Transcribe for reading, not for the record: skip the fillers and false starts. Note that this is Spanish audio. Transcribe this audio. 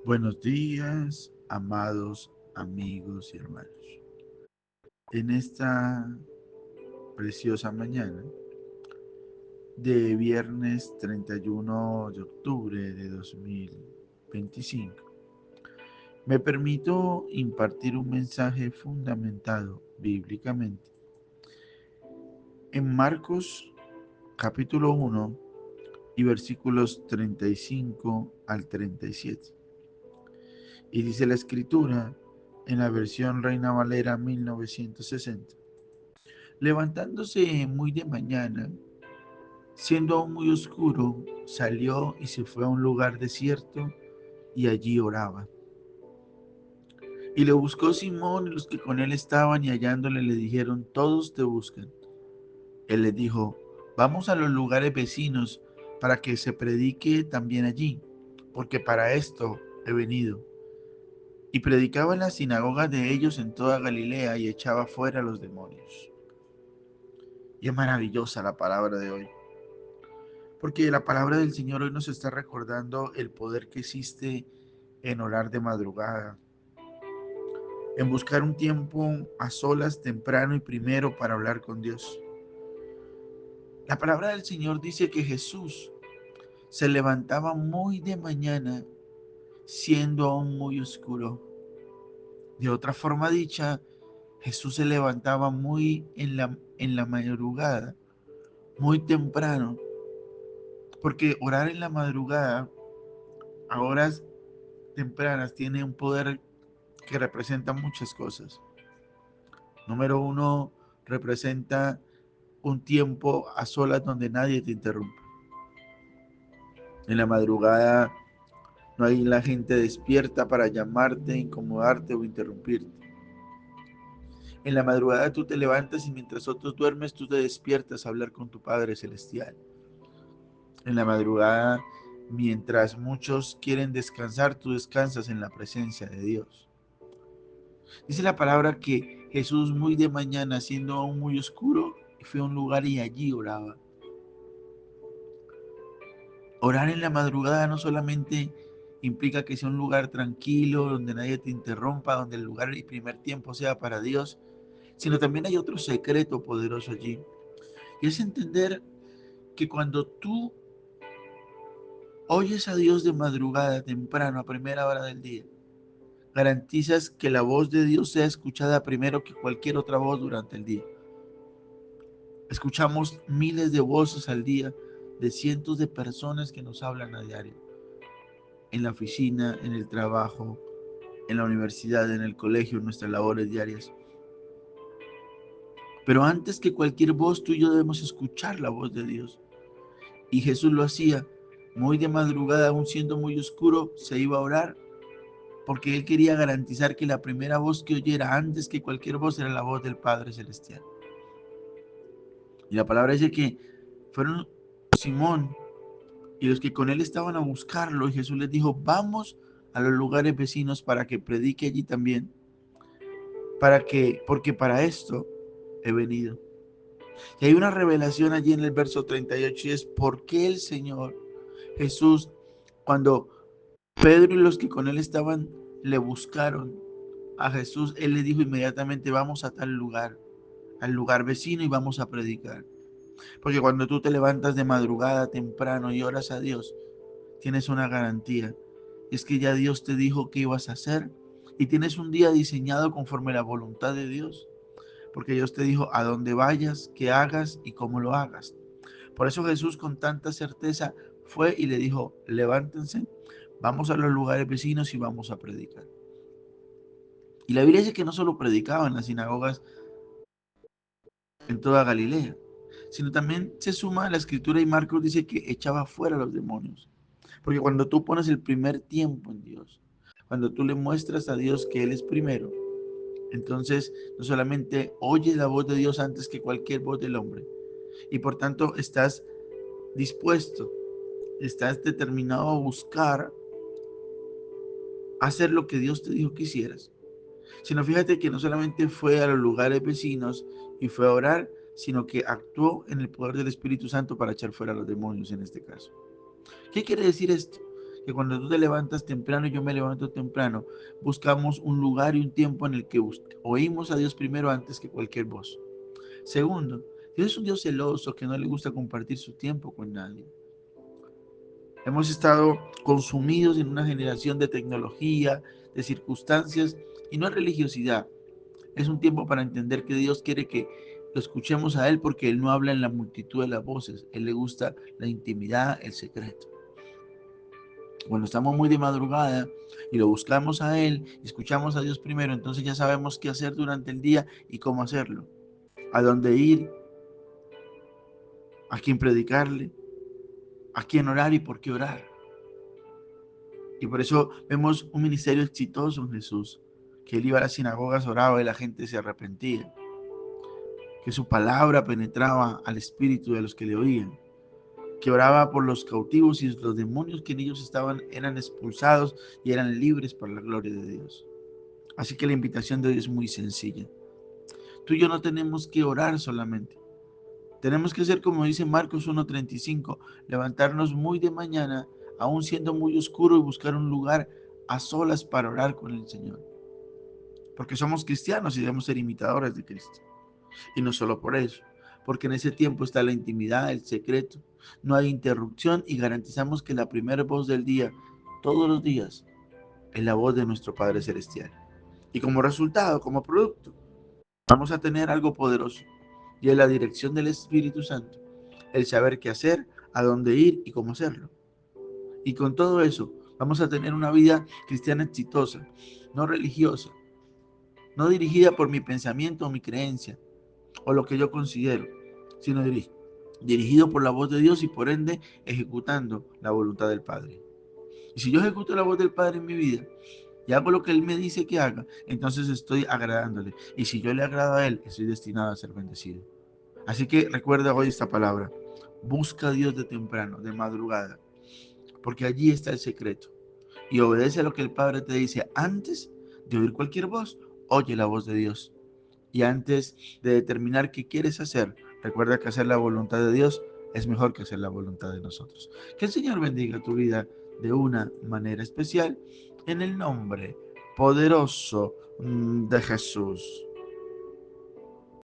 Buenos días, amados amigos y hermanos. En esta preciosa mañana de viernes 31 de octubre de 2025, me permito impartir un mensaje fundamentado bíblicamente en Marcos capítulo 1 y versículos 35 al 37. Y dice la escritura en la versión Reina Valera 1960. Levantándose muy de mañana, siendo aún muy oscuro, salió y se fue a un lugar desierto y allí oraba. Y le buscó Simón y los que con él estaban, y hallándole le dijeron: todos te buscan. Él les dijo: vamos a los lugares vecinos para que se predique también allí, porque para esto he venido. Y predicaba en las sinagogas de ellos en toda Galilea y echaba fuera a los demonios. Y es maravillosa la palabra de hoy, porque la palabra del Señor hoy nos está recordando el poder que existe en orar de madrugada, en buscar un tiempo a solas temprano y primero para hablar con Dios. La palabra del Señor dice que Jesús se levantaba muy de mañana, siendo aún muy oscuro. De otra forma dicha, Jesús se levantaba muy en la madrugada, muy temprano, porque orar en la madrugada a horas tempranas tiene un poder que representa muchas cosas. Número uno, representa un tiempo a solas donde nadie te interrumpe. En la madrugada no hay la gente despierta para llamarte, incomodarte o interrumpirte. En la madrugada tú te levantas y mientras otros duermes, tú te despiertas a hablar con tu Padre Celestial. En la madrugada, mientras muchos quieren descansar, tú descansas en la presencia de Dios. Dice la palabra que Jesús muy de mañana, siendo aún muy oscuro, fue a un lugar y allí oraba. Orar en la madrugada no solamente implica que sea un lugar tranquilo, donde nadie te interrumpa, donde el lugar y primer tiempo sea para Dios, sino también hay otro secreto poderoso allí. Y es entender que cuando tú oyes a Dios de madrugada, temprano, a primera hora del día, garantizas que la voz de Dios sea escuchada primero que cualquier otra voz durante el día. Escuchamos miles de voces al día de cientos de personas que nos hablan a diario, en la oficina, en el trabajo, en la universidad, en el colegio, en nuestras labores diarias. Pero antes que cualquier voz, tú y yo debemos escuchar la voz de Dios. Y Jesús lo hacía muy de madrugada, aún siendo muy oscuro, se iba a orar porque él quería garantizar que la primera voz que oyera antes que cualquier voz era la voz del Padre Celestial. Y la palabra dice que fueron Simón y los que con él estaban a buscarlo, y Jesús les dijo: vamos a los lugares vecinos para que predique allí también, porque para esto he venido. Y hay una revelación allí en el verso 38 y es por qué el Señor Jesús, cuando Pedro y los que con él estaban le buscaron a Jesús, él le dijo inmediatamente: vamos a tal lugar, al lugar vecino, y vamos a predicar. Porque cuando tú te levantas de madrugada temprano y oras a Dios, tienes una garantía. Es que ya Dios te dijo qué ibas a hacer y tienes un día diseñado conforme a la voluntad de Dios. Porque Dios te dijo a dónde vayas, qué hagas y cómo lo hagas. Por eso Jesús con tanta certeza fue y le dijo: levántense, vamos a los lugares vecinos y vamos a predicar. Y la Biblia dice que no solo predicaba en las sinagogas en toda Galilea, sino también se suma a la escritura, y Marcos dice que echaba fuera a los demonios. Porque cuando tú pones el primer tiempo en Dios, cuando tú le muestras a Dios que Él es primero, entonces no solamente oyes la voz de Dios antes que cualquier voz del hombre, y por tanto estás dispuesto, estás determinado a buscar hacer lo que Dios te dijo que hicieras. Sino fíjate que no solamente fue a los lugares vecinos y fue a orar, sino que actuó en el poder del Espíritu Santo para echar fuera a los demonios en este caso. ¿Qué quiere decir esto? que cuando tú te levantas temprano y yo me levanto temprano, buscamos un lugar y un tiempo en el que oímos a Dios primero antes que cualquier voz. Segundo, Dios es un Dios celoso que no le gusta compartir su tiempo con nadie. Hemos estado consumidos en una generación de tecnología, de circunstancias, y no es religiosidad. Es un tiempo para entender que Dios quiere que lo escuchemos a Él porque Él no habla en la multitud de las voces. Él le gusta la intimidad, el secreto. Cuando estamos muy de madrugada y lo buscamos a Él, y escuchamos a Dios primero, entonces ya sabemos qué hacer durante el día y cómo hacerlo. A dónde ir, a quién predicarle, a quién orar y por qué orar. Y por eso vemos un ministerio exitoso en Jesús, que Él iba a las sinagogas, oraba y la gente se arrepentía, que su palabra penetraba al espíritu de los que le oían, que oraba por los cautivos y los demonios que en ellos estaban eran expulsados y eran libres por la gloria de Dios. Así que la invitación de hoy es muy sencilla. Tú y yo no tenemos que orar solamente. Tenemos que hacer como dice Marcos 1:35, levantarnos muy de mañana, aún siendo muy oscuro, y buscar un lugar a solas para orar con el Señor. Porque somos cristianos y debemos ser imitadores de Cristo. Y no solo por eso, porque en ese tiempo está la intimidad, el secreto, no hay interrupción y garantizamos que la primera voz del día, todos los días, es la voz de nuestro Padre Celestial. Y como resultado, como producto, vamos a tener algo poderoso y es la dirección del Espíritu Santo, el saber qué hacer, a dónde ir y cómo hacerlo. Y con todo eso, vamos a tener una vida cristiana exitosa, no religiosa, no dirigida por mi pensamiento o mi creencia, o lo que yo considero, sino dirigido por la voz de Dios y por ende ejecutando la voluntad del Padre. Y si yo ejecuto la voz del Padre en mi vida y hago lo que Él me dice que haga, entonces estoy agradándole. Y si yo le agrado a Él, estoy destinado a ser bendecido. Así que recuerda hoy esta palabra. Busca a Dios de temprano, de madrugada, porque allí está el secreto. Y obedece a lo que el Padre te dice antes de oír cualquier voz. Oye la voz de Dios. Y antes de determinar qué quieres hacer, recuerda que hacer la voluntad de Dios es mejor que hacer la voluntad de nosotros. Que el Señor bendiga tu vida de una manera especial en el nombre poderoso de Jesús.